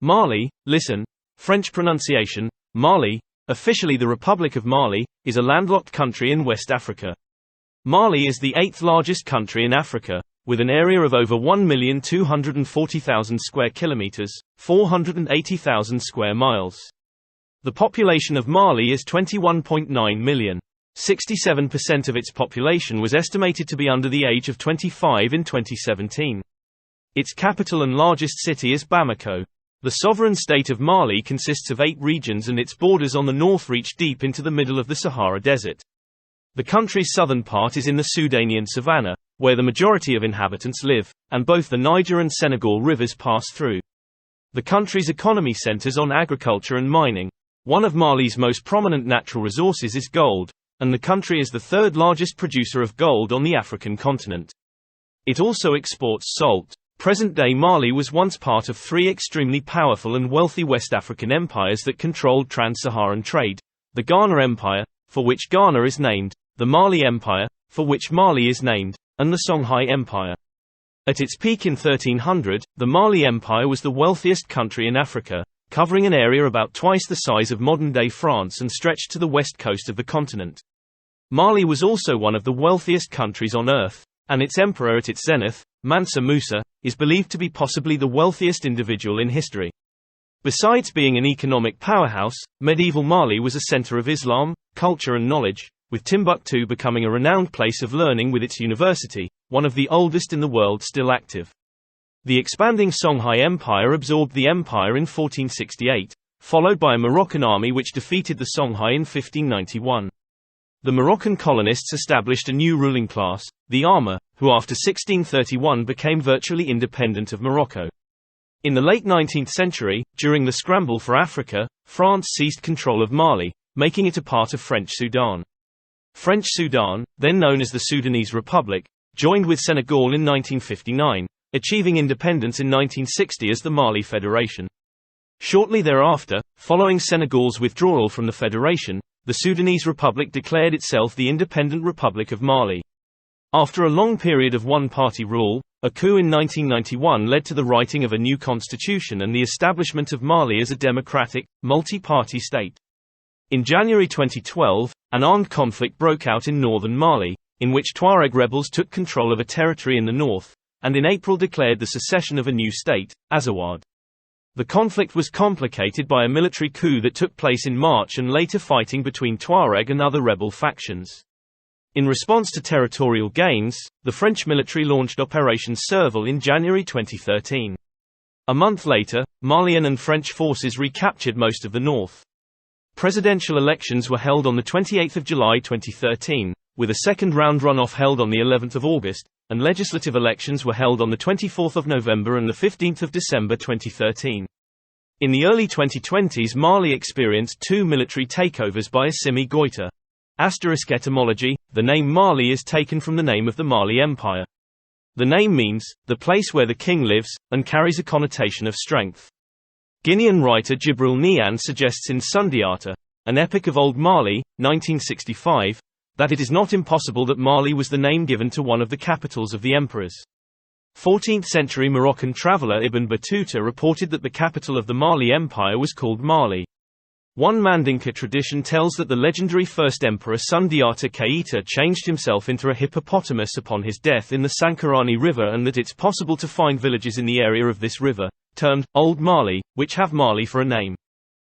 Mali, listen. French pronunciation, Mali, officially the Republic of Mali, is a landlocked country in West Africa. Mali is the 8th largest country in Africa, with an area of over 1,240,000 square kilometers, 480,000 square miles. The population of Mali is 21.9 million. 67% of its population was estimated to be under the age of 25 in 2017. Its capital and largest city is Bamako. The sovereign state of Mali consists of 8 regions and its borders on the north reach deep into the middle of the Sahara Desert. The country's southern part is in the Sudanian savanna, where the majority of inhabitants live, and both the Niger and Senegal rivers pass through. The country's economy centers on agriculture and mining. One of Mali's most prominent natural resources is gold, and the country is the 3rd largest producer of gold on the African continent. It also exports salt. Present-day Mali was once part of 3 extremely powerful and wealthy West African empires that controlled trans-Saharan trade: the Ghana Empire, for which Ghana is named, the Mali Empire, for which Mali is named, and the Songhai Empire. At its peak in 1300, the Mali Empire was the wealthiest country in Africa, covering an area about twice the size of modern-day France and stretched to the west coast of the continent. Mali was also one of the wealthiest countries on earth, and its emperor at its zenith, Mansa Musa, is believed to be possibly the wealthiest individual in history. Besides being an economic powerhouse, medieval Mali was a center of Islam, culture and knowledge, with Timbuktu becoming a renowned place of learning with its university, one of the oldest in the world still active. The expanding Songhai Empire absorbed the empire in 1468, followed by a Moroccan army which defeated the Songhai in 1591. The Moroccan colonists established a new ruling class, the Ama, who after 1631 became virtually independent of Morocco. In the late 19th century, during the scramble for Africa, France seized control of Mali, making it a part of French Sudan. French Sudan, then known as the Sudanese Republic, joined with Senegal in 1959, achieving independence in 1960 as the Mali Federation. Shortly thereafter, following Senegal's withdrawal from the federation, the Sudanese Republic declared itself the independent Republic of Mali. After a long period of one-party rule, a coup in 1991 led to the writing of a new constitution and the establishment of Mali as a democratic, multi-party state. In January 2012, an armed conflict broke out in northern Mali, in which Tuareg rebels took control of a territory in the north, and in April declared the secession of a new state, Azawad. The conflict was complicated by a military coup that took place in March and later fighting between Tuareg and other rebel factions. In response to territorial gains, the French military launched Operation Serval in January 2013. A month later, Malian and French forces recaptured most of the north. Presidential elections were held on 28 July 2013, with a second-round runoff held on 11 August, and legislative elections were held on 24 November and 15 December 2013. In the early 2020s, Mali experienced 2 military takeovers by Assimi Goïta. Etymology: the name Mali is taken from the name of the Mali Empire. The name means, the place where the king lives, and carries a connotation of strength. Guinean writer Djibril Niane suggests in Sundiata, an epic of Old Mali, 1965, that it is not impossible that Mali was the name given to one of the capitals of the emperors. 14th-century Moroccan traveler Ibn Battuta reported that the capital of the Mali Empire was called Mali. One Mandinka tradition tells that the legendary first emperor Sundiata Keita changed himself into a hippopotamus upon his death in the Sankarani River, and that it's possible to find villages in the area of this river, termed Old Mali, which have Mali for a name.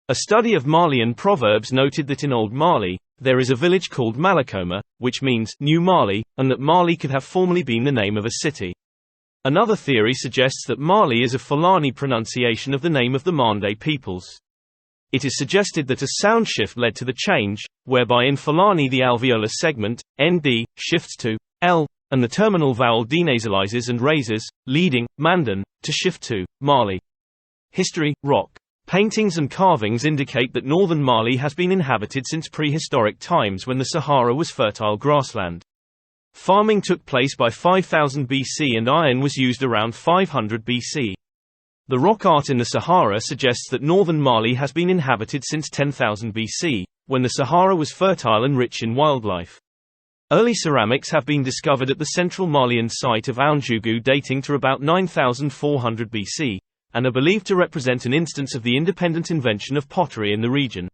A study of Malian proverbs noted that in Old Mali, there is a village called Malakoma, which means New Mali, and that Mali could have formerly been the name of a city. Another theory suggests that Mali is a Fulani pronunciation of the name of the Mande peoples. It is suggested that a sound shift led to the change, whereby in Fulani the alveolar segment, nd, shifts to l, and the terminal vowel denasalizes and raises, leading, Mandan, to shift to Mali. History, rock paintings and carvings indicate that northern Mali has been inhabited since prehistoric times when the Sahara was fertile grassland. Farming took place by 5000 BC and iron was used around 500 BC. The rock art in the Sahara suggests that northern Mali has been inhabited since 10,000 BC, when the Sahara was fertile and rich in wildlife. Early ceramics have been discovered at the central Malian site of Aounjugu dating to about 9400 BC, and are believed to represent an instance of the independent invention of pottery in the region.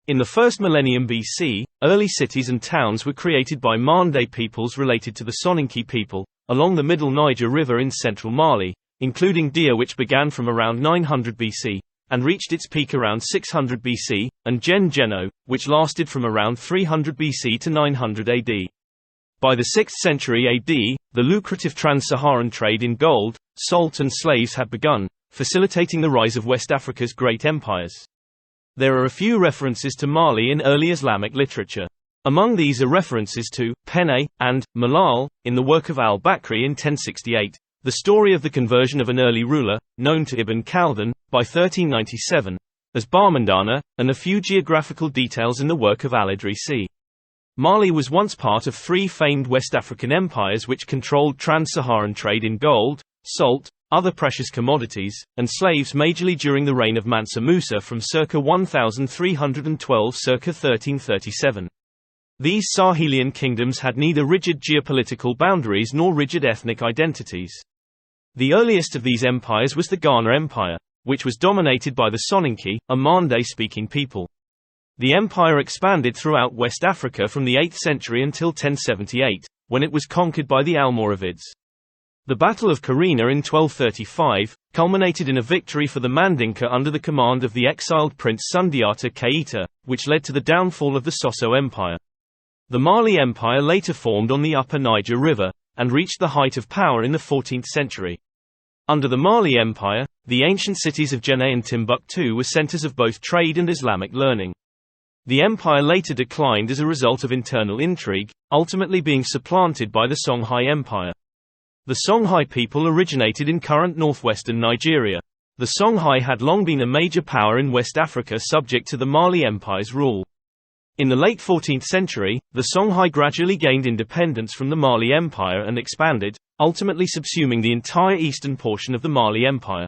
In the first millennium BC, early cities and towns were created by Mande peoples related to the Soninke people, along the middle Niger River in central Mali, including Dia, which began from around 900 BC, and reached its peak around 600 BC, and Geno, which lasted from around 300 BC to 900 AD. By the 6th century AD, the lucrative trans-Saharan trade in gold, salt and slaves had begun, facilitating the rise of West Africa's great empires. There are a few references to Mali in early Islamic literature. Among these are references to Penne and Malal in the work of al-Bakri in 1068, the story of the conversion of an early ruler, known to Ibn Khaldun, by 1397, as Barmandana, and a few geographical details in the work of al-Idrisi. Mali was once part of three famed West African empires which controlled trans-Saharan trade in gold, salt, other precious commodities, and slaves majorly during the reign of Mansa Musa from circa 1312 circa 1337. These Sahelian kingdoms had neither rigid geopolitical boundaries nor rigid ethnic identities. The earliest of these empires was the Ghana Empire, which was dominated by the Soninke, a Mande-speaking people. The empire expanded throughout West Africa from the 8th century until 1078, when it was conquered by the Almoravids. The Battle of Karina in 1235 culminated in a victory for the Mandinka under the command of the exiled Prince Sundiata Keita, which led to the downfall of the Soso Empire. The Mali Empire later formed on the upper Niger River, and reached the height of power in the 14th century. Under the Mali Empire, the ancient cities of Djenné and Timbuktu were centers of both trade and Islamic learning. The empire later declined as a result of internal intrigue, ultimately being supplanted by the Songhai Empire. The Songhai people originated in current northwestern Nigeria. The Songhai had long been a major power in West Africa subject to the Mali Empire's rule. In the late 14th century, the Songhai gradually gained independence from the Mali Empire and expanded, ultimately subsuming the entire eastern portion of the Mali Empire.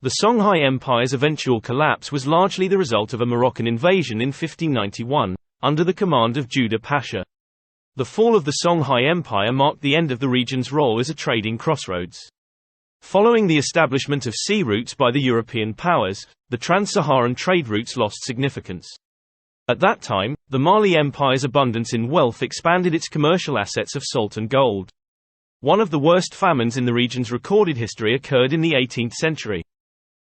The Songhai Empire's eventual collapse was largely the result of a Moroccan invasion in 1591, under the command of Judah Pasha. The fall of the Songhai Empire marked the end of the region's role as a trading crossroads. Following the establishment of sea routes by the European powers, the trans-Saharan trade routes lost significance. At that time, the Mali Empire's abundance in wealth expanded its commercial assets of salt and gold. One of the worst famines in the region's recorded history occurred in the 18th century.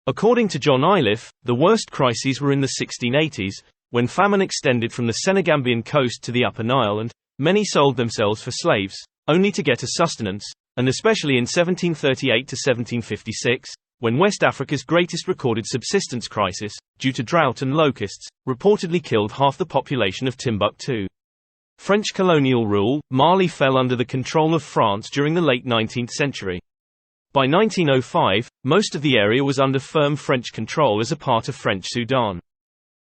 According to John Iliff, the worst crises were in the 1680s, when famine extended from the Senegambian coast to the Upper Nile and many sold themselves for slaves, only to get a sustenance, and especially in 1738 to 1756, when West Africa's greatest recorded subsistence crisis, due to drought and locusts, reportedly killed half the population of Timbuktu. French colonial rule, Mali fell under the control of France during the late 19th century. By 1905, most of the area was under firm French control as a part of French Sudan.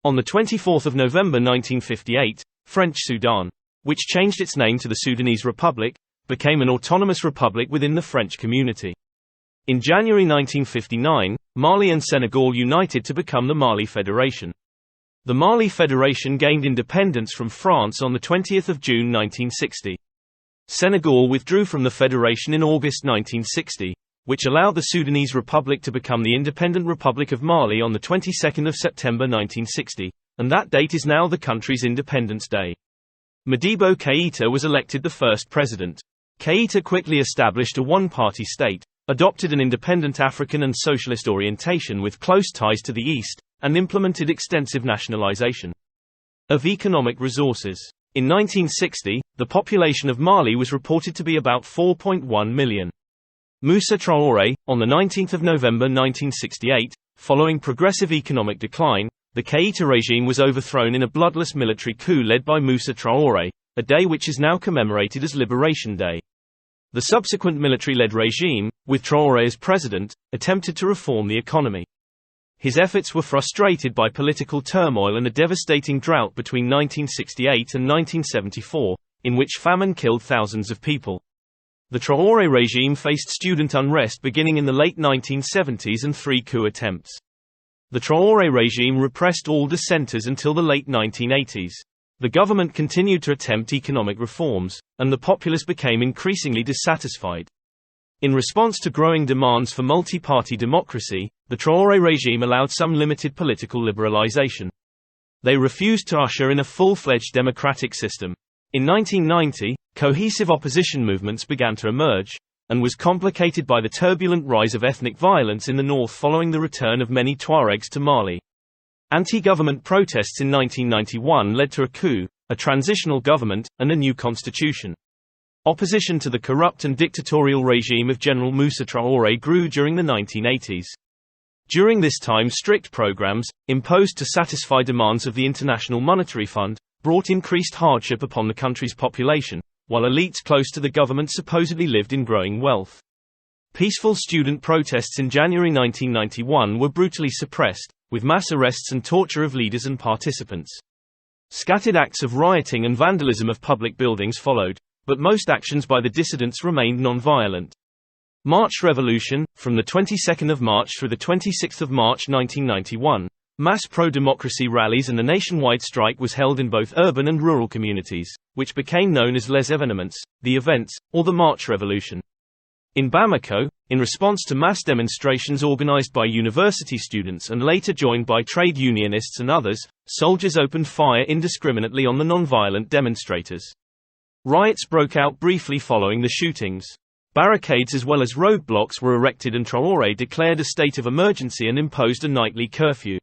On 24 November 1958, French Sudan, which changed its name to the Sudanese Republic, became an autonomous republic within the French community. In January 1959, Mali and Senegal united to become the Mali Federation. The Mali Federation gained independence from France on 20 June 1960. Senegal withdrew from the federation in August 1960, which allowed the Sudanese Republic to become the Independent Republic of Mali on the 22nd of September 1960, and that date is now the country's Independence Day. Modibo Keïta was elected the first president. Keïta quickly established a one-party state, adopted an independent African and socialist orientation with close ties to the East, and implemented extensive nationalization of economic resources. In 1960, the population of Mali was reported to be about 4.1 million. Moussa Traoré, on 19 November 1968, following progressive economic decline, the Keïta regime was overthrown in a bloodless military coup led by Moussa Traoré, a day which is now commemorated as Liberation Day. The subsequent military-led regime, with Traoré as president, attempted to reform the economy. His efforts were frustrated by political turmoil and a devastating drought between 1968 and 1974, in which famine killed thousands of people. The Traoré regime faced student unrest beginning in the late 1970s and 3 coup attempts. The Traoré regime repressed all dissenters until the late 1980s. The government continued to attempt economic reforms, and the populace became increasingly dissatisfied. In response to growing demands for multi-party democracy, the Traoré regime allowed some limited political liberalization. They refused to usher in a full-fledged democratic system. In 1990, cohesive opposition movements began to emerge, and was complicated by the turbulent rise of ethnic violence in the north following the return of many Tuaregs to Mali. Anti-government protests in 1991 led to a coup, a transitional government, and a new constitution. Opposition to the corrupt and dictatorial regime of General Moussa Traoré grew during the 1980s. During this time, strict programs, imposed to satisfy demands of the International Monetary Fund, brought increased hardship upon the country's population, while elites close to the government supposedly lived in growing wealth. Peaceful student protests in January 1991 were brutally suppressed, with mass arrests and torture of leaders and participants. Scattered acts of rioting and vandalism of public buildings followed, but most actions by the dissidents remained non-violent. March Revolution, from the 22nd of March through the 26th of March 1991, mass pro-democracy rallies and a nationwide strike was held in both urban and rural communities, which became known as Les Événements, the events, or the March Revolution. In Bamako, in response to mass demonstrations organized by university students and later joined by trade unionists and others, soldiers opened fire indiscriminately on the non-violent demonstrators. Riots broke out briefly following the shootings. Barricades as well as roadblocks were erected and Traoré declared a state of emergency and imposed a nightly curfew.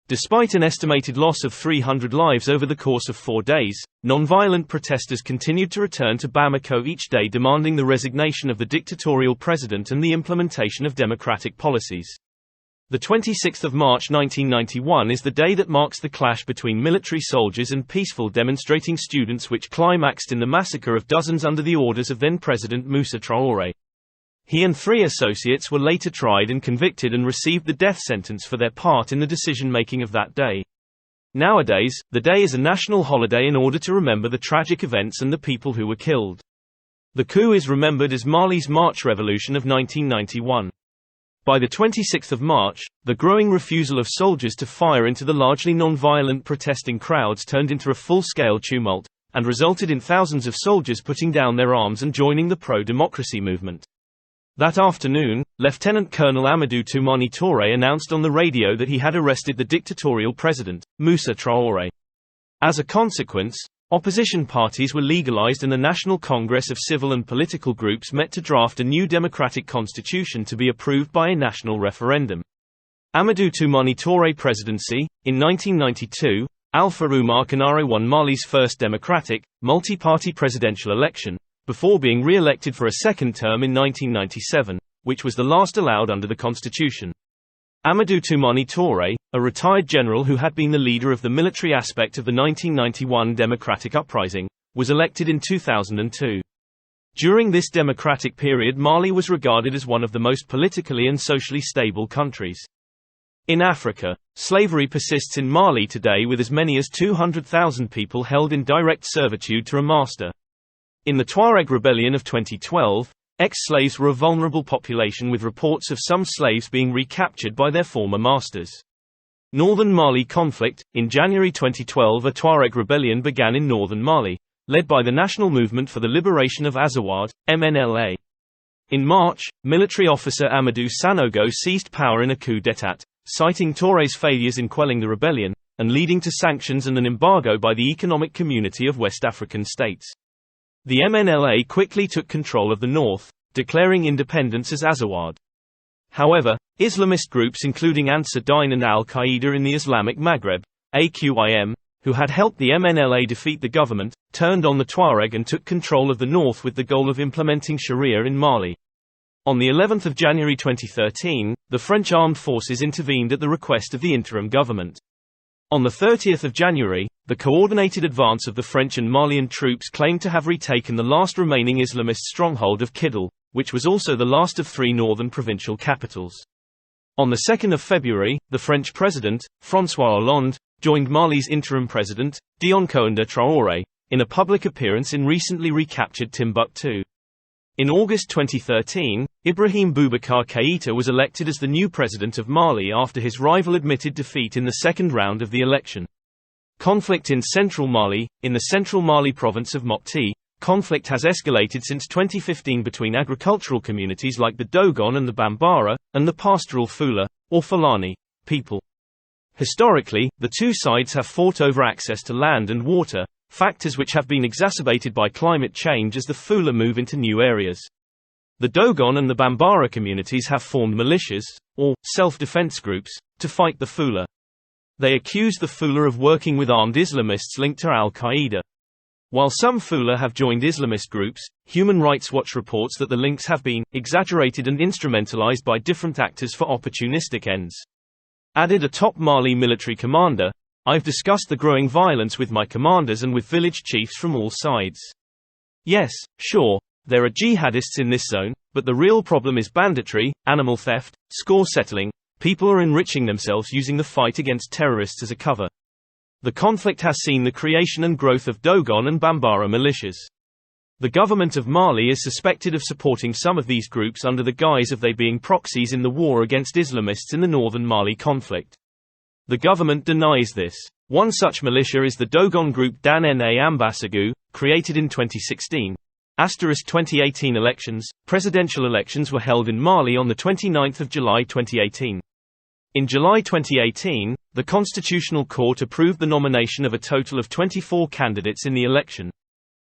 Despite an estimated loss of 300 lives over the course of 4 days, non-violent protesters continued to return to Bamako each day demanding the resignation of the dictatorial president and the implementation of democratic policies. The 26th of March 1991 is the day that marks the clash between military soldiers and peaceful demonstrating students which climaxed in the massacre of dozens under the orders of then-President Moussa Traoré. He and 3 associates were later tried and convicted and received the death sentence for their part in the decision-making of that day. Nowadays, the day is a national holiday in order to remember the tragic events and the people who were killed. The coup is remembered as Mali's March Revolution of 1991. By the 26th of March, the growing refusal of soldiers to fire into the largely non-violent protesting crowds turned into a full-scale tumult, and resulted in thousands of soldiers putting down their arms and joining the pro-democracy movement. That afternoon, Lieutenant Colonel Amadou Toumani Touré announced on the radio that he had arrested the dictatorial president, Moussa Traoré. As a consequence, opposition parties were legalized and the National Congress of Civil and Political Groups met to draft a new democratic constitution to be approved by a national referendum. Amadou Toumani Touré presidency. In 1992, Alpha Oumar Konaré won Mali's first democratic, multi-party presidential election, before being re-elected for a second term in 1997, which was the last allowed under the constitution. Amadou Toumani Touré, a retired general who had been the leader of the military aspect of the 1991 democratic uprising, was elected in 2002. During this democratic period, Mali was regarded as one of the most politically and socially stable countries. In Africa, slavery persists in Mali today with as many as 200,000 people held in direct servitude to a master. In the Tuareg rebellion of 2012, ex-slaves were a vulnerable population with reports of some slaves being recaptured by their former masters. Northern Mali conflict. In January 2012 a Tuareg rebellion began in northern Mali, led by the National Movement for the Liberation of Azawad, MNLA. In March, military officer Amadou Sanogo seized power in a coup d'état, citing Touré's failures in quelling the rebellion, and leading to sanctions and an embargo by the Economic Community of West African States. The MNLA quickly took control of the north, declaring independence as Azawad. However, Islamist groups including Ansar Dine and Al-Qaeda in the Islamic Maghreb, AQIM, who had helped the MNLA defeat the government, turned on the Tuareg and took control of the north with the goal of implementing Sharia in Mali. On the 11th of January 2013, the French armed forces intervened at the request of the interim government. On the 30th of January, the coordinated advance of the French and Malian troops claimed to have retaken the last remaining Islamist stronghold of Kidal, which was also the last of 3 northern provincial capitals. On the 2nd of February, the French president, François Hollande, joined Mali's interim president, Dioncounda Traoré, in a public appearance in recently recaptured Timbuktu. In August 2013, Ibrahim Boubacar Keïta was elected as the new president of Mali after his rival admitted defeat in the second round of the election. Conflict in central Mali. In the central Mali province of Mopti, conflict has escalated since 2015 between agricultural communities like the Dogon and the Bambara, and the pastoral Fula, or Fulani, people. Historically, the two sides have fought over access to land and water, factors which have been exacerbated by climate change as the Fula move into new areas. The Dogon and the Bambara communities have formed militias, or self-defense groups, to fight the Fula. They accuse the Fula of working with armed Islamists linked to al-Qaeda. While some Fula have joined Islamist groups, Human Rights Watch reports that the links have been exaggerated and instrumentalized by different actors for opportunistic ends. Added a top Mali military commander, "I've discussed the growing violence with my commanders and with village chiefs from all sides. Yes, sure, there are jihadists in this zone, but the real problem is banditry, animal theft, score settling. People are enriching themselves using the fight against terrorists as a cover." The conflict has seen the creation and growth of Dogon and Bambara militias. The government of Mali is suspected of supporting some of these groups under the guise of they being proxies in the war against Islamists in the northern Mali conflict. The government denies this. One such militia is the Dogon group Dan Na Ambasagu, created in 2016. 2018 elections. Presidential elections were held in Mali on 29 July 2018. In July 2018, the Constitutional Court approved the nomination of a total of 24 candidates in the election.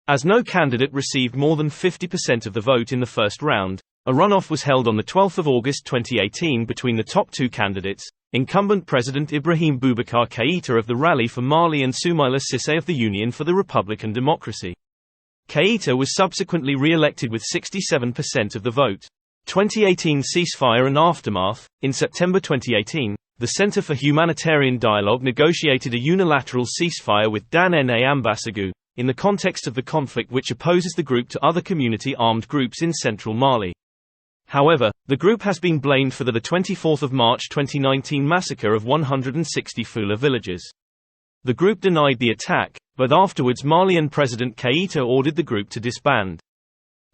As no candidate received more than 50% of the vote in the first round, a runoff was held on 12 August 2018 between the top two candidates, incumbent President Ibrahim Boubacar Keïta of the Rally for Mali and Soumaïla Cissé of the Union for the Republican Democracy. Keïta was subsequently re-elected with 67% of the vote. 2018 ceasefire and aftermath. In September 2018, the Center for Humanitarian Dialogue negotiated a unilateral ceasefire with Dan Na Ambasagu, in the context of the conflict which opposes the group to other community armed groups in central Mali. However, the group has been blamed for the 24 March 2019 massacre of 160 Fula villagers. The group denied the attack, but afterwards Malian President Keïta ordered the group to disband.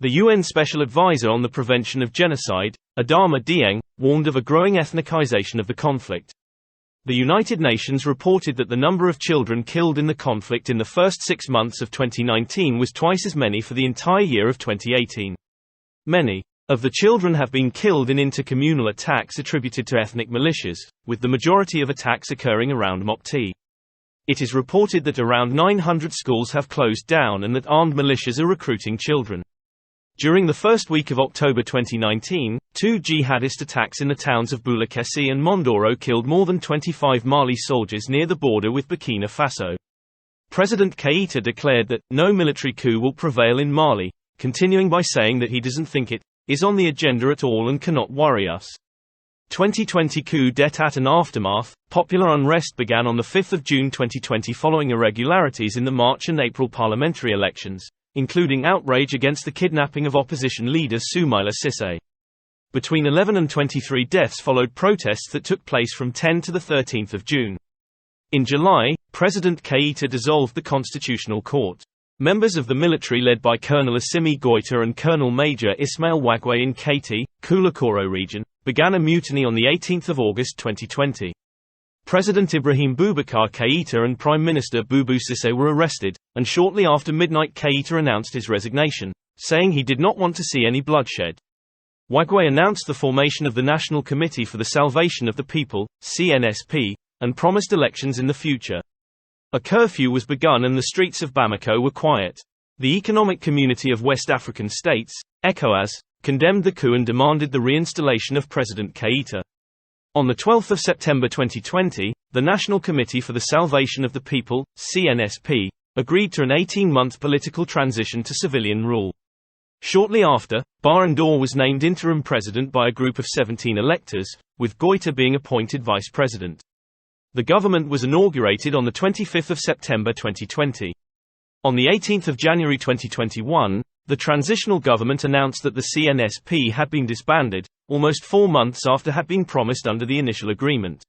The UN Special Advisor on the Prevention of Genocide, Adama Dieng, warned of a growing ethnicization of the conflict. The United Nations reported that the number of children killed in the conflict in the first 6 months of 2019 was twice as many for the entire year of 2018. Many of the children have been killed in intercommunal attacks attributed to ethnic militias, with the majority of attacks occurring around Mopti. It is reported that around 900 schools have closed down and that armed militias are recruiting children. During the first week of October 2019, 2 jihadist attacks in the towns of Boulakessi and Mondoro killed more than 25 Mali soldiers near the border with Burkina Faso. President Keïta declared that no military coup will prevail in Mali, continuing by saying that he doesn't think it is on the agenda at all and cannot worry us. 2020 coup d'état and aftermath. Popular unrest began on 5 June 2020 following irregularities in the March and April parliamentary elections, including outrage against the kidnapping of opposition leader Soumaïla Cissé. Between 11 and 23 deaths followed protests that took place from 10 to 13 June. In July, President Keïta dissolved the Constitutional Court. Members of the military led by Colonel Assimi Goïta and Colonel Major Ismail Wagwe in Kaiti, Koulikoro region, began a mutiny on 18 August 2020. President Ibrahim Boubacar Keïta and Prime Minister Boubou Cissé were arrested, and shortly after midnight Keïta announced his resignation, saying he did not want to see any bloodshed. Wagwe announced the formation of the National Committee for the Salvation of the People, CNSP, and promised elections in the future. A curfew was begun and the streets of Bamako were quiet. The Economic Community of West African States, ECOWAS, condemned the coup and demanded the reinstallation of President Keïta. On 12 September 2020, the National Committee for the Salvation of the People, CNSP, agreed to an 18-month political transition to civilian rule. Shortly after, Bara-Ndour was named interim president by a group of 17 electors, with Goïta being appointed vice president. The government was inaugurated on 25 September 2020. On 18 January 2021, the transitional government announced that the CNSP had been disbanded, almost 4 months after had been promised under the initial agreement.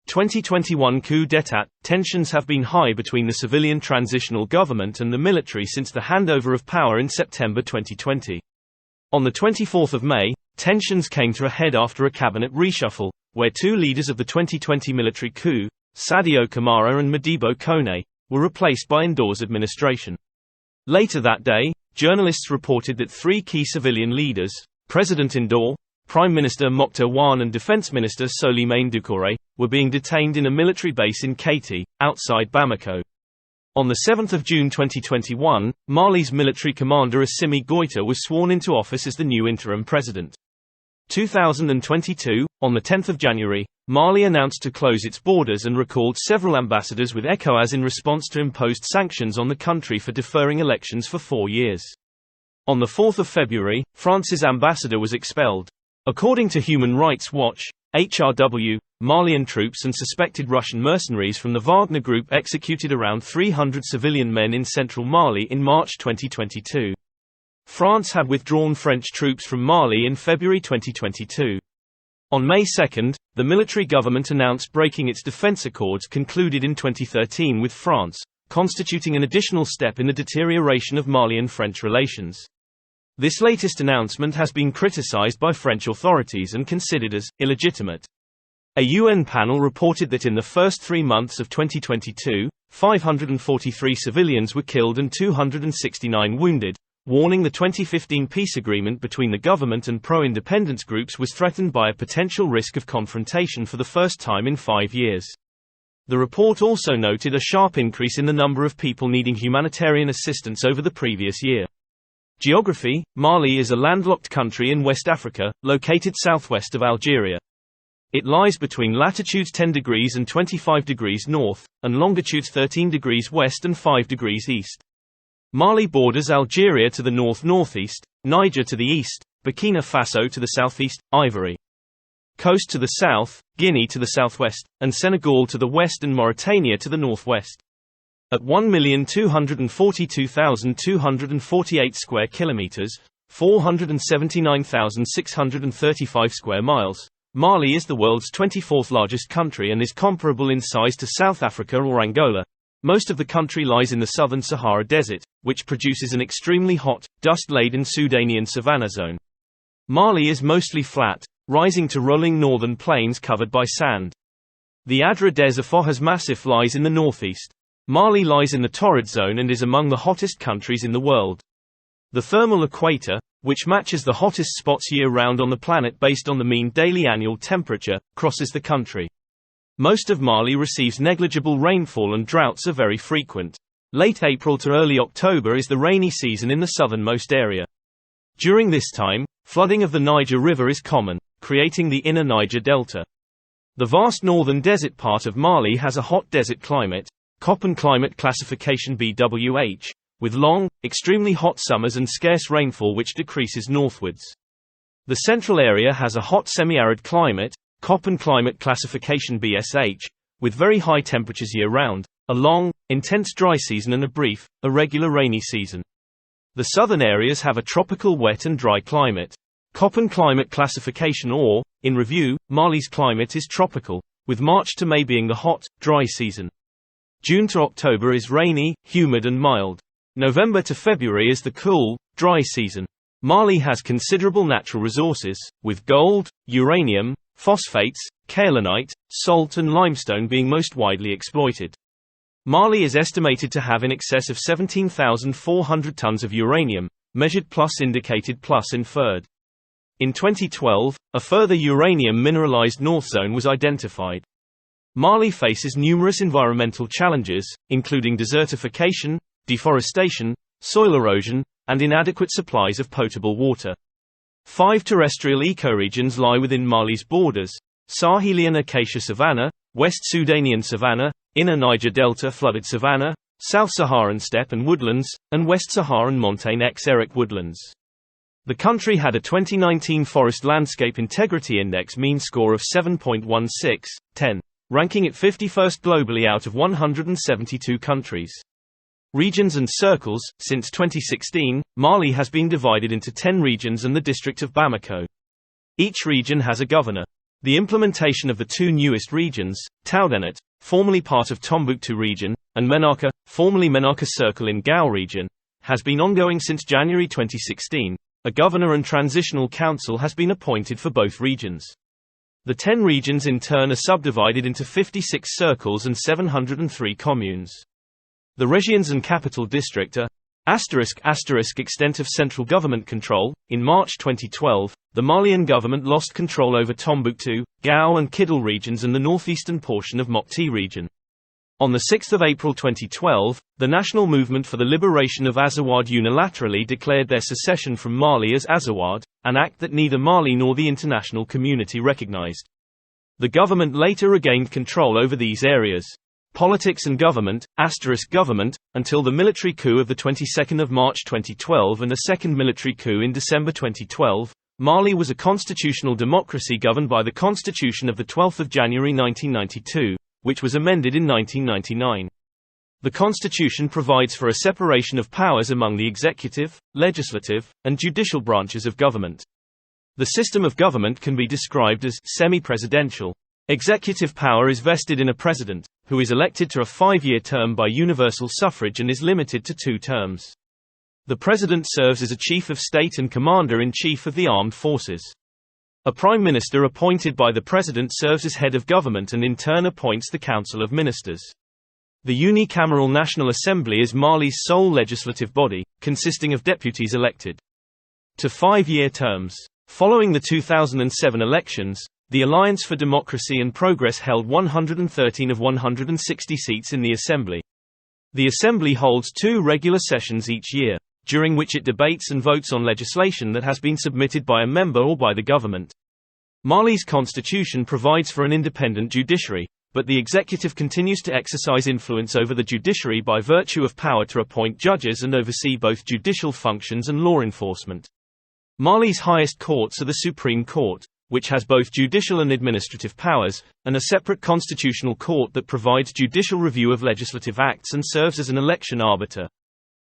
2021 coup d'état. Tensions have been high between the civilian transitional government and the military since the handover of power in September 2020. On 24 May, tensions came to a head after a cabinet reshuffle, where 2 leaders of the 2020 military coup, Sadio Kamara and Modibo Kone, were replaced by Ndour's administration. Later that day, journalists reported that 3 key civilian leaders, President Indore, Prime Minister Mokhtar Wan and Defense Minister Souleymane Doucouré, were being detained in a military base in Katy, outside Bamako. On 7 June 2021, Mali's military commander Assimi Goïta was sworn into office as the new interim president. 2022, on 10 January, Mali announced to close its borders and recalled several ambassadors with ECOWAS in response to imposed sanctions on the country for deferring elections for 4 years. On 4 February, France's ambassador was expelled. According to Human Rights Watch, HRW, Malian troops and suspected Russian mercenaries from the Wagner Group executed around 300 civilian men in central Mali in March 2022. France had withdrawn French troops from Mali in February 2022. On May 2, the military government announced breaking its defense accords concluded in 2013 with France, constituting an additional step in the deterioration of Malian-French relations. This latest announcement has been criticized by French authorities and considered as illegitimate. A UN panel reported that in the first 3 months of 2022, 543 civilians were killed and 269 wounded, warning the 2015 peace agreement between the government and pro-independence groups was threatened by a potential risk of confrontation for the first time in 5 years. The report also noted a sharp increase in the number of people needing humanitarian assistance over the previous year. Geography: Mali is a landlocked country in West Africa, located southwest of Algeria. It lies between latitudes 10 degrees and 25 degrees north, and longitudes 13 degrees west and 5 degrees east. Mali borders Algeria to the north-northeast, Niger to the east, Burkina Faso to the southeast, Ivory Coast to the south, Guinea to the southwest, and Senegal to the west and Mauritania to the northwest. At 1,242,248 square kilometers, 479,635 square miles, Mali is the world's 24th largest country and is comparable in size to South Africa or Angola. Most of the country lies in the southern Sahara Desert, which produces an extremely hot, dust-laden Sudanian savanna zone. Mali is mostly flat, rising to rolling northern plains covered by sand. The Adra des Fohas Massif lies in the northeast. Mali lies in the torrid zone and is among the hottest countries in the world. The thermal equator, which matches the hottest spots year-round on the planet based on the mean daily annual temperature, crosses the country. Most of Mali receives negligible rainfall and droughts are very frequent. Late April to early October is the rainy season in the southernmost area. During this time, flooding of the Niger River is common, creating the inner Niger Delta. The vast northern desert part of Mali has a hot desert climate, Köppen climate classification BWH, with long, extremely hot summers and scarce rainfall which decreases northwards. The central area has a hot semi-arid climate, Köppen climate classification BSH, with very high temperatures year-round, a long, intense dry season and a brief, irregular rainy season. The southern areas have a tropical wet and dry climate. Köppen climate classification or, in review, Mali's climate is tropical, with March to May being the hot, dry season. June to October is rainy, humid and mild. November to February is the cool, dry season. Mali has considerable natural resources, with gold, uranium, phosphates, kaolinite, salt and limestone being most widely exploited. Mali is estimated to have in excess of 17,400 tons of uranium, measured plus indicated plus inferred. In 2012, a further uranium mineralized north zone was identified. Mali faces numerous environmental challenges, including desertification, deforestation, soil erosion, and inadequate supplies of potable water. 5 terrestrial ecoregions lie within Mali's borders: Sahelian acacia savanna, West Sudanian savanna, Inner Niger Delta flooded savanna, South Saharan steppe and woodlands, and West Saharan montane xeric woodlands. The country had a 2019 Forest Landscape Integrity Index mean score of 7.16/10. Ranking it 51st globally out of 172 countries. Regions and circles: since 2016, Mali has been divided into 10 regions and the district of Bamako. Each region has a governor. The implementation of the 2 newest regions, Taudenet, formerly part of Tombouctou region, and Menaka, formerly Menaka Circle in Gao region, has been ongoing since January 2016. A governor and transitional council has been appointed for both regions. The 10 regions in turn are subdivided into 56 circles and 703 communes. The regions and capital district are Extent of central government control. In March 2012, the Malian government lost control over Tombouctou, Gao and Kidal regions and the northeastern portion of Mopti region. On 6 April 2012, the National Movement for the Liberation of Azawad unilaterally declared their secession from Mali as Azawad, an act that neither Mali nor the international community recognized. The government later regained control over these areas. Politics and government, government, until the military coup of the 22nd of March 2012 and a second military coup in December 2012, Mali was a constitutional democracy governed by the Constitution of 12 January 1992, which was amended in 1999. The Constitution provides for a separation of powers among the executive, legislative, and judicial branches of government. The system of government can be described as semi-presidential. Executive power is vested in a president, who is elected to a 5-year term by universal suffrage and is limited to 2 terms. The president serves as a chief of state and commander-in-chief of the armed forces. A prime minister appointed by the president serves as head of government and in turn appoints the council of ministers. The unicameral National Assembly is Mali's sole legislative body, consisting of deputies elected to 5-year terms. Following the 2007 elections, the Alliance for Democracy and Progress held 113 of 160 seats in the Assembly. The Assembly holds 2 regular sessions each year, during which it debates and votes on legislation that has been submitted by a member or by the government. Mali's constitution provides for an independent judiciary, but the executive continues to exercise influence over the judiciary by virtue of power to appoint judges and oversee both judicial functions and law enforcement. Mali's highest courts are the Supreme Court, which has both judicial and administrative powers, and a separate constitutional court that provides judicial review of legislative acts and serves as an election arbiter.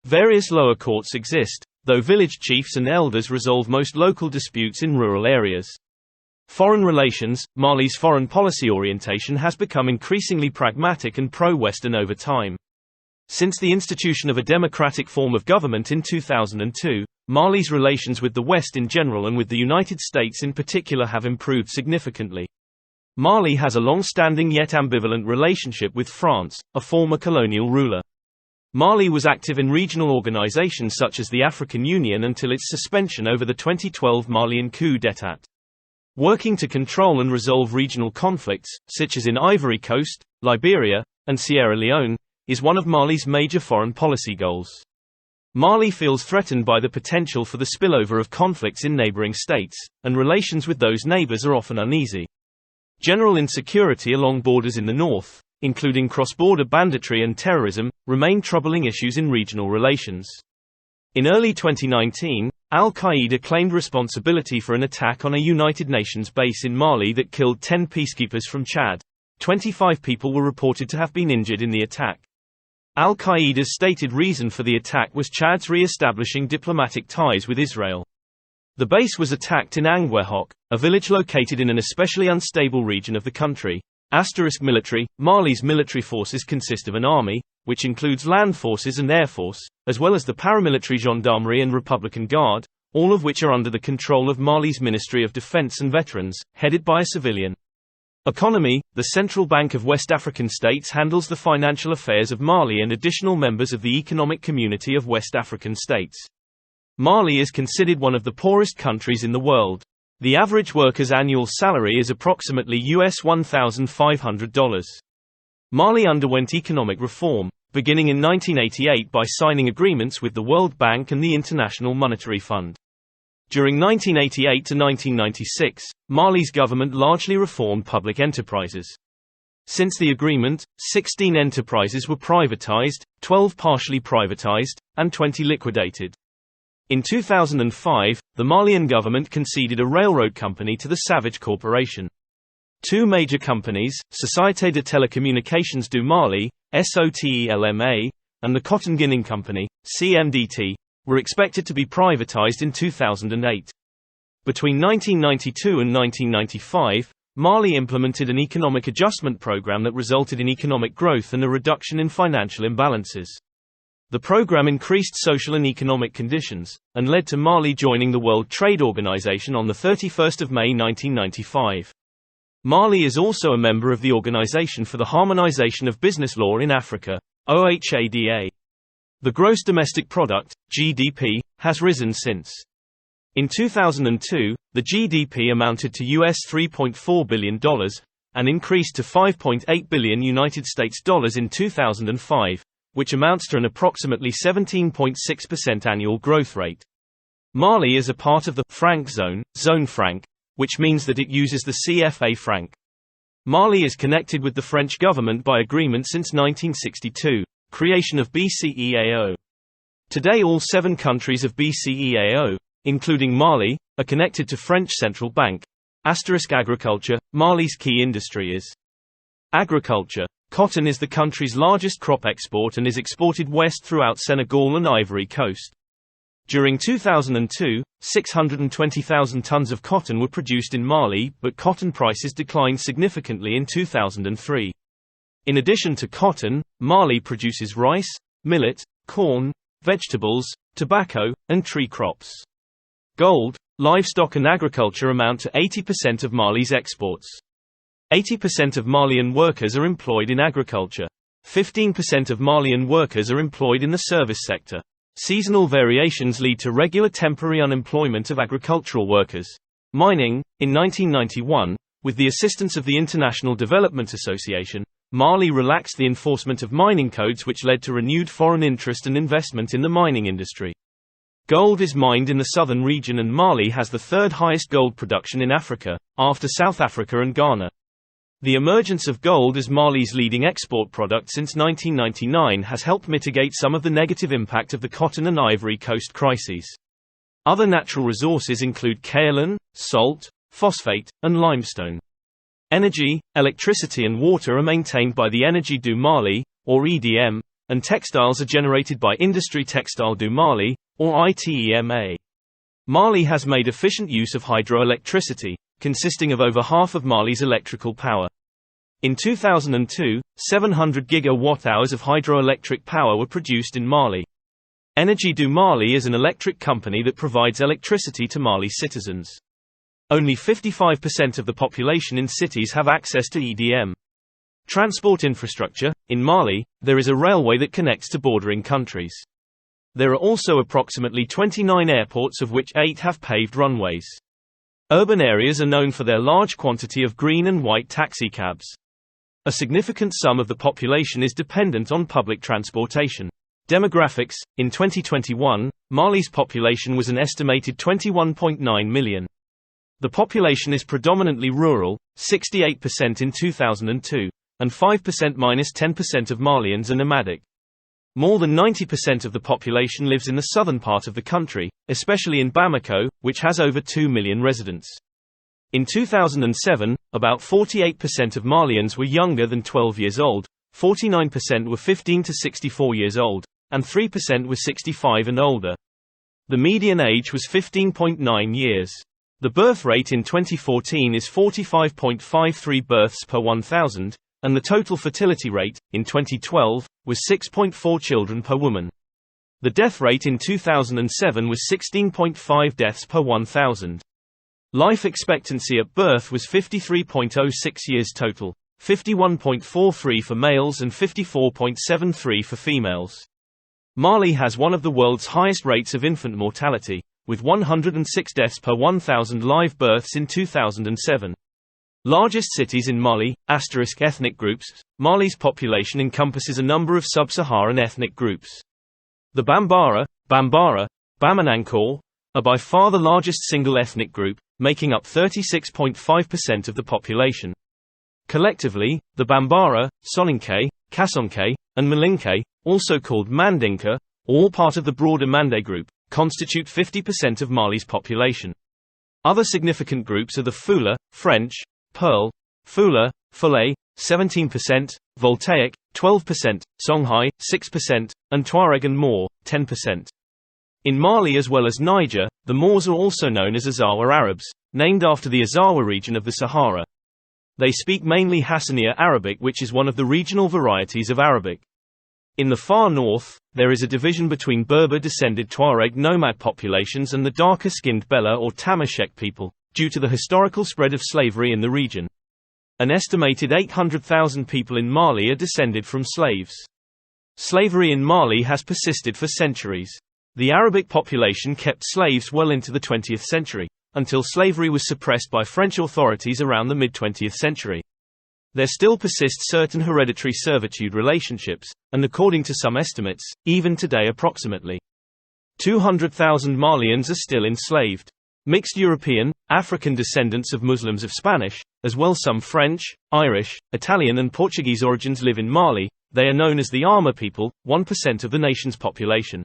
Various lower courts exist, though village chiefs and elders resolve most local disputes in rural areas. Foreign relations. Mali's foreign policy orientation has become increasingly pragmatic and pro-Western over time. Since the institution of a democratic form of government in 2002, Mali's relations with the West in general and with the United States in particular have improved significantly. Mali has a long-standing yet ambivalent relationship with France, a former colonial ruler. Mali was active in regional organizations such as the African Union until its suspension over the 2012 Malian coup d'état. Working to control and resolve regional conflicts, such as in Ivory Coast, Liberia, and Sierra Leone, is one of Mali's major foreign policy goals. Mali feels threatened by the potential for the spillover of conflicts in neighboring states, and relations with those neighbors are often uneasy. General insecurity along borders in the north, including cross-border banditry and terrorism, remain troubling issues in regional relations. In early 2019, Al-Qaeda claimed responsibility for an attack on a United Nations base in Mali that killed 10 peacekeepers from Chad. 25 people were reported to have been injured in the attack. Al-Qaeda's stated reason for the attack was Chad's re-establishing diplomatic ties with Israel. The base was attacked in Anguehok, a village located in an especially unstable region of the country. Military. Mali's military forces consist of an army, which includes land forces and air force, as well as the paramilitary gendarmerie and Republican Guard, all of which are under the control of Mali's Ministry of Defense and Veterans, headed by a civilian. Economy. The Central Bank of West African States handles the financial affairs of Mali and additional members of the Economic Community of West African States. Mali is considered one of the poorest countries in the world. The average worker's annual salary is approximately $1,500. Mali underwent economic reform, beginning in 1988 by signing agreements with the World Bank and the International Monetary Fund. During 1988 to 1996, Mali's government largely reformed public enterprises. Since the agreement, 16 enterprises were privatized, 12 partially privatized, and 20 liquidated. In 2005, the Malian government conceded a railroad company to the Savage Corporation. 2 major companies, Société de Télécommunications du Mali, SOTELMA, and the Cotton Ginning Company, CMDT, were expected to be privatized in 2008. Between 1992 and 1995, Mali implemented an economic adjustment program that resulted in economic growth and a reduction in financial imbalances. The program increased social and economic conditions, and led to Mali joining the World Trade Organization on 31 May 1995. Mali is also a member of the Organization for the Harmonization of Business Law in Africa, OHADA. The gross domestic product, GDP, has risen since. In 2002, the GDP amounted to $3.4 billion, and increased to $5.8 billion in 2005, which amounts to an approximately 17.6% annual growth rate. Mali is a part of the franc zone, zone franc, which means that it uses the CFA franc. Mali is connected with the French government by agreement since 1962, creation of BCEAO. Today all 7 countries of BCEAO, including Mali, are connected to French Central Bank. Agriculture, Mali's key industry is agriculture. Cotton is the country's largest crop export and is exported west throughout Senegal and Ivory Coast. During 2002, 620,000 tons of cotton were produced in Mali, but cotton prices declined significantly in 2003. In addition to cotton, Mali produces rice, millet, corn, vegetables, tobacco, and tree crops. Gold, livestock and agriculture amount to 80% of Mali's exports. 80% of Malian workers are employed in agriculture. 15% of Malian workers are employed in the service sector. Seasonal variations lead to regular temporary unemployment of agricultural workers. Mining. In 1991, with the assistance of the International Development Association, Mali relaxed the enforcement of mining codes, which led to renewed foreign interest and investment in the mining industry. Gold is mined in the southern region, and Mali has the 3rd highest gold production in Africa, after South Africa and Ghana. The emergence of gold as Mali's leading export product since 1999 has helped mitigate some of the negative impact of the cotton and Ivory Coast crises. Other natural resources include kaolin, salt, phosphate, and limestone. Energy, electricity and water are maintained by the Énergie du Mali, or EDM, and textiles are generated by Industrie Textile du Mali, or ITEMA. Mali has made efficient use of hydroelectricity, consisting of over half of Mali's electrical power. In 2002, 700 gigawatt-hours of hydroelectric power were produced in Mali. Énergie du Mali is an electric company that provides electricity to Mali citizens. Only 55% of the population in cities have access to EDM. Transport infrastructure. In Mali, there is a railway that connects to bordering countries. There are also approximately 29 airports, of which 8 have paved runways. Urban areas are known for their large quantity of green and white taxicabs. A significant sum of the population is dependent on public transportation. Demographics. In 2021, Mali's population was an estimated 21.9 million. The population is predominantly rural, 68% in 2002, and 5%–10% of Malians are nomadic. More than 90% of the population lives in the southern part of the country, especially in Bamako, which has over 2 million residents. In 2007, about 48% of Malians were younger than 12 years old, 49% were 15 to 64 years old, and 3% were 65 and older. The median age was 15.9 years. The birth rate in 2014 is 45.53 births per 1,000, and the total fertility rate, in 2012, was 6.4 children per woman. The death rate in 2007 was 16.5 deaths per 1,000. Life expectancy at birth was 53.06 years total, 51.43 for males and 54.73 for females. Mali has one of the world's highest rates of infant mortality, with 106 deaths per 1,000 live births in 2007. Largest cities in Mali. Ethnic groups. Mali's population encompasses a number of sub-Saharan ethnic groups. The Bambara, Bamanankour, are by far the largest single ethnic group, making up 36.5% of the population. Collectively, the Bambara, Soninke, Kasonke, and Malinke, also called Mandinka, all part of the broader Mande group, constitute 50% of Mali's population. Other significant groups are the Fula, French, Pearl, Fula, Fulé, 17%, Voltaic, 12%, Songhai, 6%, and Tuareg and Moor, 10%. In Mali as well as Niger, the Moors are also known as Azawa Arabs, named after the Azawa region of the Sahara. They speak mainly Hassaniya Arabic, which is one of the regional varieties of Arabic. In the far north, there is a division between Berber-descended Tuareg nomad populations and the darker-skinned Bella or Tamashek people, due to the historical spread of slavery in the region. An estimated 800,000 people in Mali are descended from slaves. Slavery in Mali has persisted for centuries. The Arabic population kept slaves well into the 20th century, until slavery was suppressed by French authorities around the mid-20th century. There still persist certain hereditary servitude relationships, and according to some estimates, even today approximately 200,000 Malians are still enslaved. Mixed European, African descendants of Muslims of Spanish, as well some French, Irish, Italian and Portuguese origins live in Mali. They are known as the Ama people, 1% of the nation's population.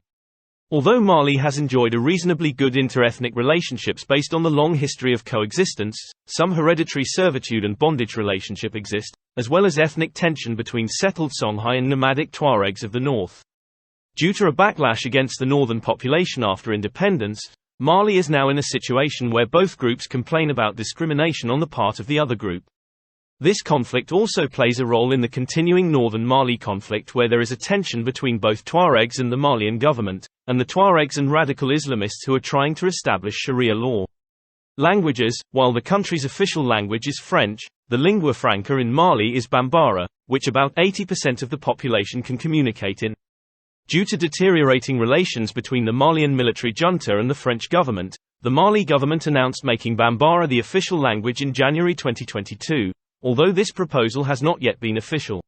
Although Mali has enjoyed a reasonably good inter-ethnic relationships based on the long history of coexistence, some hereditary servitude and bondage relationship exist, as well as ethnic tension between settled Songhai and nomadic Tuaregs of the north. Due to a backlash against the northern population after independence, Mali is now in a situation where both groups complain about discrimination on the part of the other group. This conflict also plays a role in the continuing northern Mali conflict, where there is a tension between both Tuaregs and the Malian government, and the Tuaregs and radical Islamists who are trying to establish Sharia law. Languages: while the country's official language is French, the lingua franca in Mali is Bambara, which about 80% of the population can communicate in. Due to deteriorating relations between the Malian military junta and the French government, the Mali government announced making Bambara the official language in January 2022, although this proposal has not yet been official.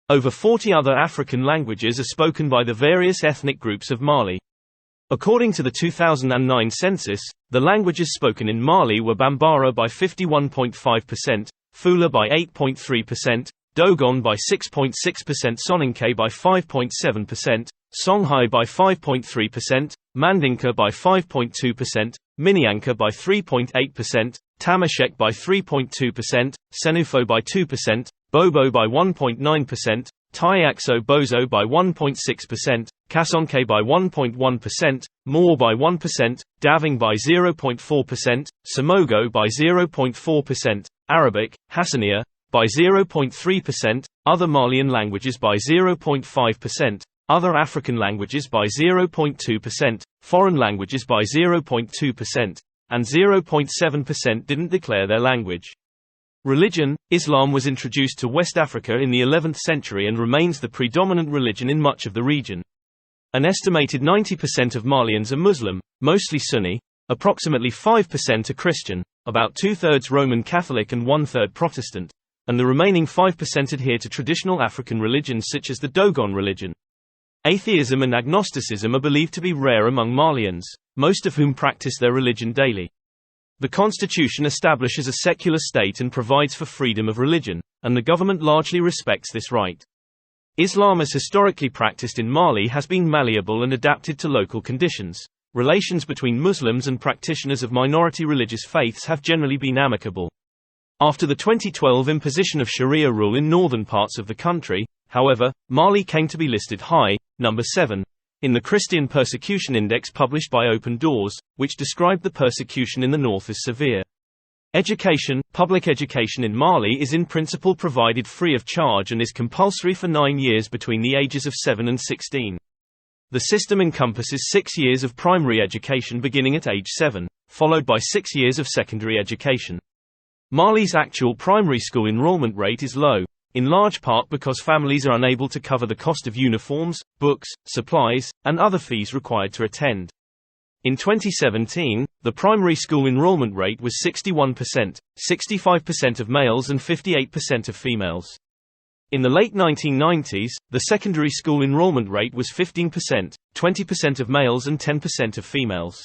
Over 40 other African languages are spoken by the various ethnic groups of Mali. According to the 2009 census, the languages spoken in Mali were Bambara by 51.5%, Fula by 8.3%, Dogon by 6.6%, Soninke by 5.7%, Songhai by 5.3%, Mandinka by 5.2%, Minyanka by 3.8%, Tamashek by 3.2%, Senufo by 2%, Bobo by 1.9%, Tayakso Bozo by 1.6%, Kasonke by 1.1%, Moor by 1%, Daving by 0.4%, Samogo by 0.4%, Arabic, Hassaniya, by 0.3%, other Malian languages by 0.5%, other African languages by 0.2%, foreign languages by 0.2%, and 0.7% didn't declare their language. Religion: Islam was introduced to West Africa in the 11th century and remains the predominant religion in much of the region. An estimated 90% of Malians are Muslim, mostly Sunni, approximately 5% are Christian, about 2/3 Roman Catholic and 1/3 Protestant, and the remaining 5% adhere to traditional African religions such as the Dogon religion. Atheism and agnosticism are believed to be rare among Malians, most of whom practice their religion daily. The constitution establishes a secular state and provides for freedom of religion, and the government largely respects this right. Islam as historically practiced in Mali has been malleable and adapted to local conditions. Relations between Muslims and practitioners of minority religious faiths have generally been amicable. After the 2012 imposition of Sharia rule in northern parts of the country, however, Mali came to be listed high, number 7, in the Christian Persecution Index published by Open Doors, which described the persecution in the north as severe. Education: public education in Mali is in principle provided free of charge and is compulsory for 9 years between the ages of 7 and 16. The system encompasses 6 years of primary education beginning at age 7, followed by 6 years of secondary education. Mali's actual primary school enrollment rate is low, in large part because families are unable to cover the cost of uniforms, books, supplies, and other fees required to attend. In 2017, the primary school enrollment rate was 61%, 65% of males and 58% of females. In the late 1990s, the secondary school enrollment rate was 15%, 20% of males and 10% of females.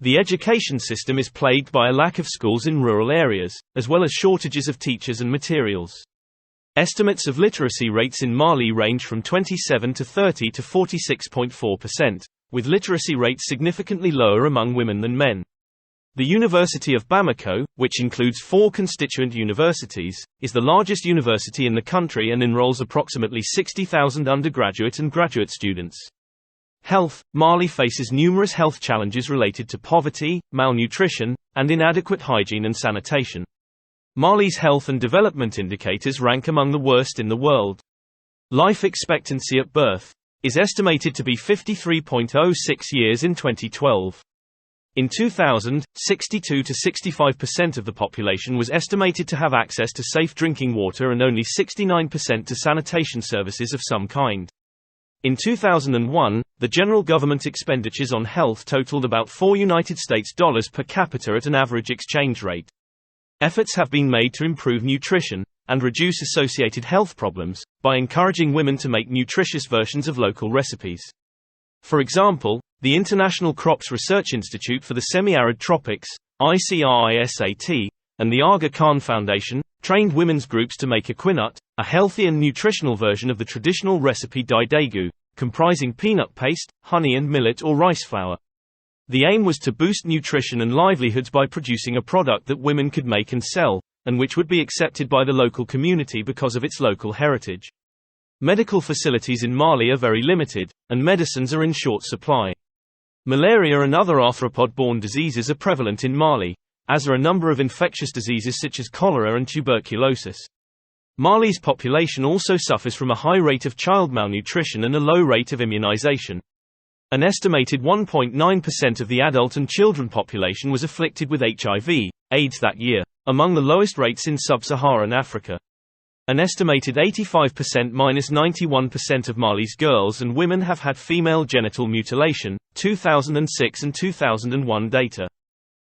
The education system is plagued by a lack of schools in rural areas, as well as shortages of teachers and materials. Estimates of literacy rates in Mali range from 27 to 30 to 46.4%, with literacy rates significantly lower among women than men. The University of Bamako, which includes 4 constituent universities, is the largest university in the country and enrolls approximately 60,000 undergraduate and graduate students. Health: Mali faces numerous health challenges related to poverty, malnutrition, and inadequate hygiene and sanitation. Mali's health and development indicators rank among the worst in the world. Life expectancy at birth is estimated to be 53.06 years in 2012. In 2000, 62 to 65% of the population was estimated to have access to safe drinking water and only 69% to sanitation services of some kind. In 2001, the general government expenditures on health totaled about $4 per capita at an average exchange rate. Efforts have been made to improve nutrition and reduce associated health problems by encouraging women to make nutritious versions of local recipes. For example, the International Crops Research Institute for the Semi-Arid Tropics, ICRISAT, and the Aga Khan Foundation trained women's groups to make equinut, a healthy and nutritional version of the traditional recipe daidegu, comprising peanut paste, honey and millet or rice flour. The aim was to boost nutrition and livelihoods by producing a product that women could make and sell, and which would be accepted by the local community because of its local heritage. Medical facilities in Mali are very limited, and medicines are in short supply. Malaria and other arthropod-borne diseases are prevalent in Mali, as are a number of infectious diseases such as cholera and tuberculosis. Mali's population also suffers from a high rate of child malnutrition and a low rate of immunization. An estimated 1.9% of the adult and children population was afflicted with HIV, AIDS that year, among the lowest rates in sub-Saharan Africa. An estimated 85%–91% of Mali's girls and women have had female genital mutilation, 2006 and 2001 data.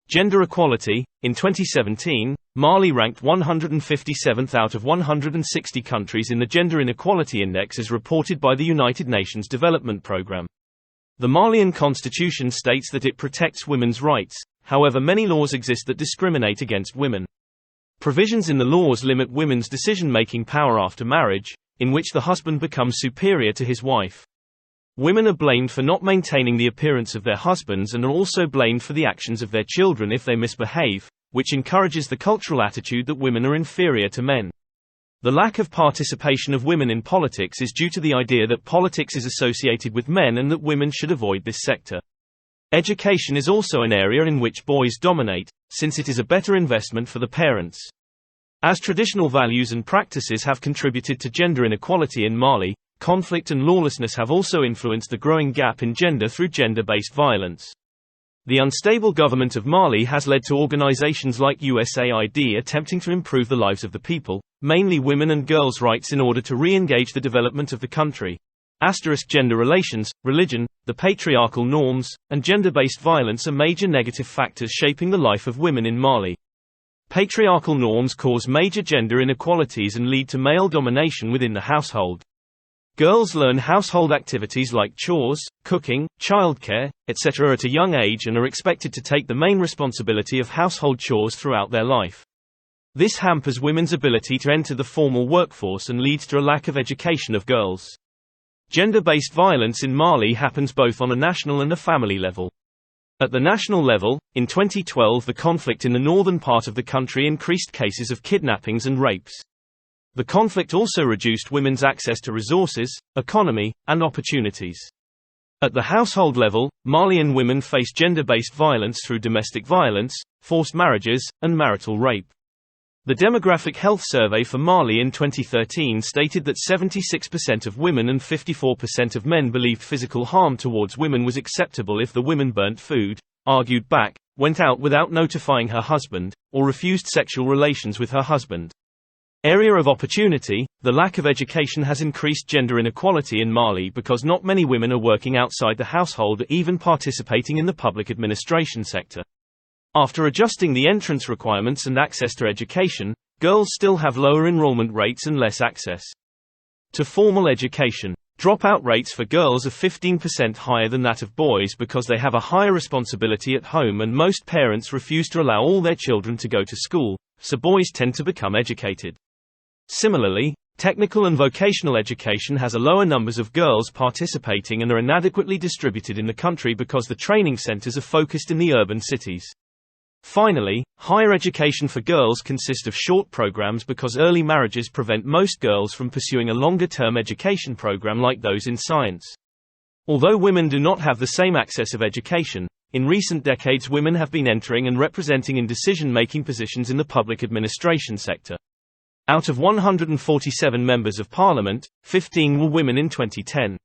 Gender equality. In 2017, Mali ranked 157th out of 160 countries in the Gender Inequality Index as reported by the United Nations Development Programme. The Malian constitution states that it protects women's rights, however many laws exist that discriminate against women. Provisions in the laws limit women's decision-making power after marriage, in which the husband becomes superior to his wife. Women are blamed for not maintaining the appearance of their husbands and are also blamed for the actions of their children if they misbehave, which encourages the cultural attitude that women are inferior to men. The lack of participation of women in politics is due to the idea that politics is associated with men and that women should avoid this sector. Education is also an area in which boys dominate, since it is a better investment for the parents. As traditional values and practices have contributed to gender inequality in Mali, conflict and lawlessness have also influenced the growing gap in gender through gender-based violence. The unstable government of Mali has led to organizations like USAID attempting to improve the lives of the people, mainly women and girls' rights in order to re-engage the development of the country. Gender relations, religion, the patriarchal norms, and gender-based violence are major negative factors shaping the life of women in Mali. Patriarchal norms cause major gender inequalities and lead to male domination within the household. Girls learn household activities like chores, cooking, childcare, etc. at a young age and are expected to take the main responsibility of household chores throughout their life. This hampers women's ability to enter the formal workforce and leads to a lack of education of girls. Gender-based violence in Mali happens both on a national and a family level. At the national level, in 2012 the conflict in the northern part of the country increased cases of kidnappings and rapes. The conflict also reduced women's access to resources, economy, and opportunities. At the household level, Malian women face gender-based violence through domestic violence, forced marriages, and marital rape. The Demographic Health Survey for Mali in 2013 stated that 76% of women and 54% of men believed physical harm towards women was acceptable if the woman burnt food, argued back, went out without notifying her husband, or refused sexual relations with her husband. Area of opportunity. The lack of education has increased gender inequality in Mali because not many women are working outside the household or even participating in the public administration sector. After adjusting the entrance requirements and access to education, girls still have lower enrollment rates and less access to formal education. Dropout rates for girls are 15% higher than that of boys because they have a higher responsibility at home and most parents refuse to allow all their children to go to school, so boys tend to become educated. Similarly, technical and vocational education has a lower numbers of girls participating and are inadequately distributed in the country because the training centers are focused in the urban cities. Finally, higher education for girls consists of short programs because early marriages prevent most girls from pursuing a longer-term education program like those in science. Although women do not have the same access of education, in recent decades women have been entering and representing in decision-making positions in the public administration sector. Out of 147 members of parliament, 15 were women in 2010.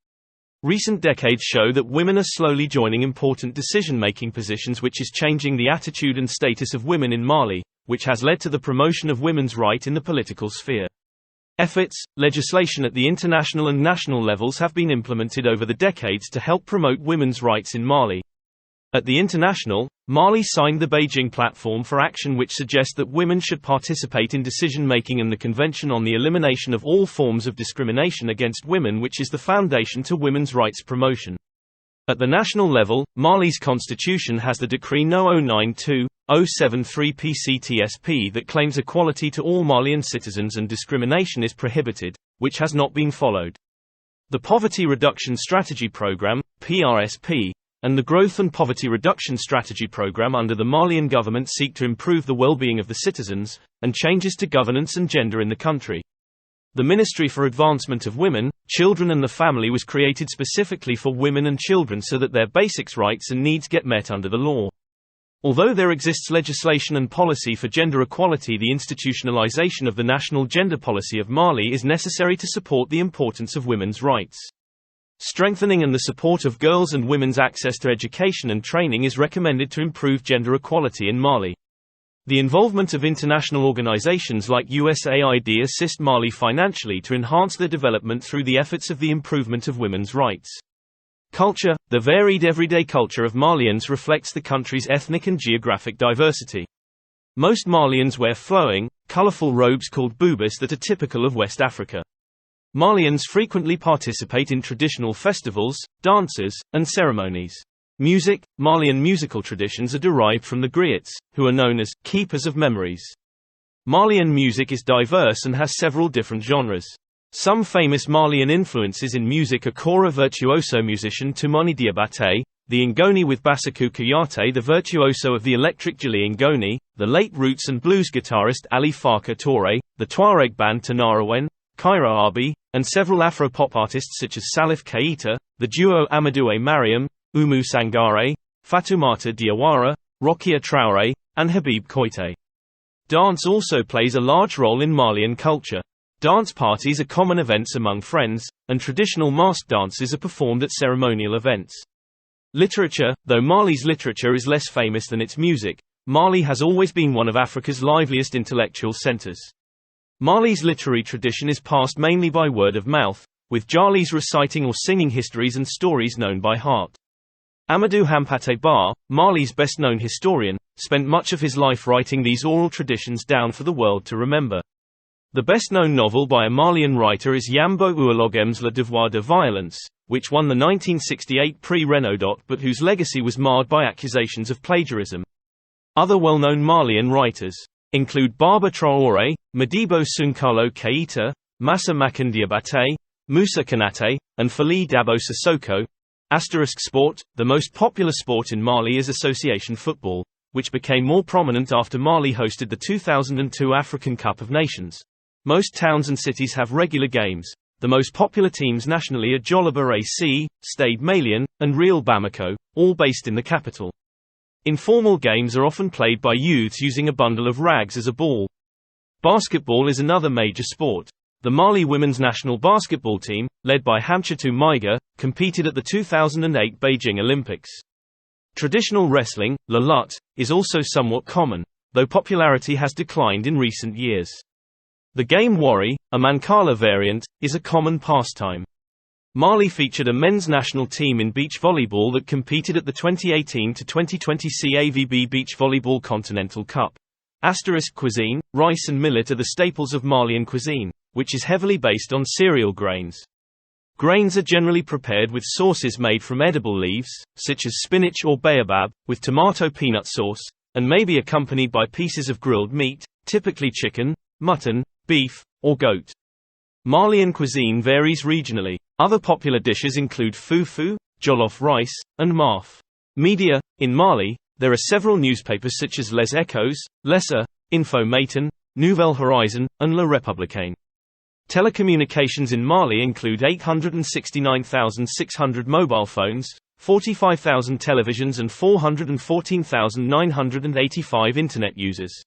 Recent decades show that women are slowly joining important decision-making positions, which is changing the attitude and status of women in Mali, which has led to the promotion of women's right in the political sphere. Efforts, legislation at the international and national levels have been implemented over the decades to help promote women's rights in Mali. At the international, Mali signed the Beijing Platform for Action, which suggests that women should participate in decision-making, and the Convention on the Elimination of All Forms of Discrimination Against Women, which is the foundation to women's rights promotion. At the national level, Mali's constitution has the Decree No. 092/073 PCTSP that claims equality to all Malian citizens and discrimination is prohibited, which has not been followed. The Poverty Reduction Strategy Program, PRSP, and the Growth and Poverty Reduction Strategy Program under the Malian government seek to improve the well-being of the citizens, and changes to governance and gender in the country. The Ministry for Advancement of Women, Children and the Family was created specifically for women and children so that their basic rights and needs get met under the law. Although there exists legislation and policy for gender equality, the institutionalization of the national gender policy of Mali is necessary to support the importance of women's rights. Strengthening and the support of girls' and women's access to education and training is recommended to improve gender equality in Mali. The involvement of international organizations like USAID assist Mali financially to enhance their development through the efforts of the improvement of women's rights. Culture. The varied everyday culture of Malians reflects the country's ethnic and geographic diversity. Most Malians wear flowing, colorful robes called boubous that are typical of West Africa. Malians frequently participate in traditional festivals, dances, and ceremonies. Music. Malian musical traditions are derived from the griots, who are known as keepers of memories. Malian music is diverse and has several different genres. Some famous Malian influences in music are Kora virtuoso musician Toumani Diabaté, the Ngoni with Bassakou Kouyaté, the virtuoso of the electric Jali Ngoni, the late roots and blues guitarist Ali Farka Touré, the Tuareg band Tanarawen, Kaira Abi, and several Afro-pop artists such as Salif Keita, the duo Amadou Mariam, Oumou Sangare, Fatoumata Diawara, Rokia Traoré, and Habib Koité. Dance also plays a large role in Malian culture. Dance parties are common events among friends, and traditional masked dances are performed at ceremonial events. Literature. Though Mali's literature is less famous than its music, Mali has always been one of Africa's liveliest intellectual centers. Mali's literary tradition is passed mainly by word of mouth, with Jalis reciting or singing histories and stories known by heart. Amadou Hampâté Bâ, Mali's best-known historian, spent much of his life writing these oral traditions down for the world to remember. The best-known novel by a Malian writer is Yambo Oualogem's Le Devoir de Violence, which won the 1968 Prix Renaudot but whose legacy was marred by accusations of plagiarism. Other well-known Malian writers include Barba Traoré, Modibo Sounkalo Keita, Massa Makan Diabaté, Moussa Konaté, and Fali Dabo Sissoko. Sport. The most popular sport in Mali is association football, which became more prominent after Mali hosted the 2002 African Cup of Nations. Most towns and cities have regular games. The most popular teams nationally are Joliba AC, Stade Malien, and Real Bamako, all based in the capital. Informal games are often played by youths using a bundle of rags as a ball. Basketball is another major sport. The Mali women's national basketball team, led by Hamchatou Maïga, competed at the 2008 Beijing Olympics. Traditional wrestling, la lutte, is also somewhat common, though popularity has declined in recent years. The game Wari, a Mancala variant, is a common pastime. Mali featured a men's national team in beach volleyball that competed at the 2018-2020 CAVB Beach Volleyball Continental Cup. Cuisine, rice and millet are the staples of Malian cuisine, which is heavily based on cereal grains. Grains are generally prepared with sauces made from edible leaves, such as spinach or baobab, with tomato peanut sauce, and may be accompanied by pieces of grilled meat, typically chicken, mutton, beef, or goat. Malian cuisine varies regionally. Other popular dishes include fufu, jollof rice, and marf. Media. In Mali, there are several newspapers such as Les Echos, L'Essa, Info Matin, Nouvelle Horizon, and Le Républicain. Telecommunications in Mali include 869,600 mobile phones, 45,000 televisions and 414,985 internet users.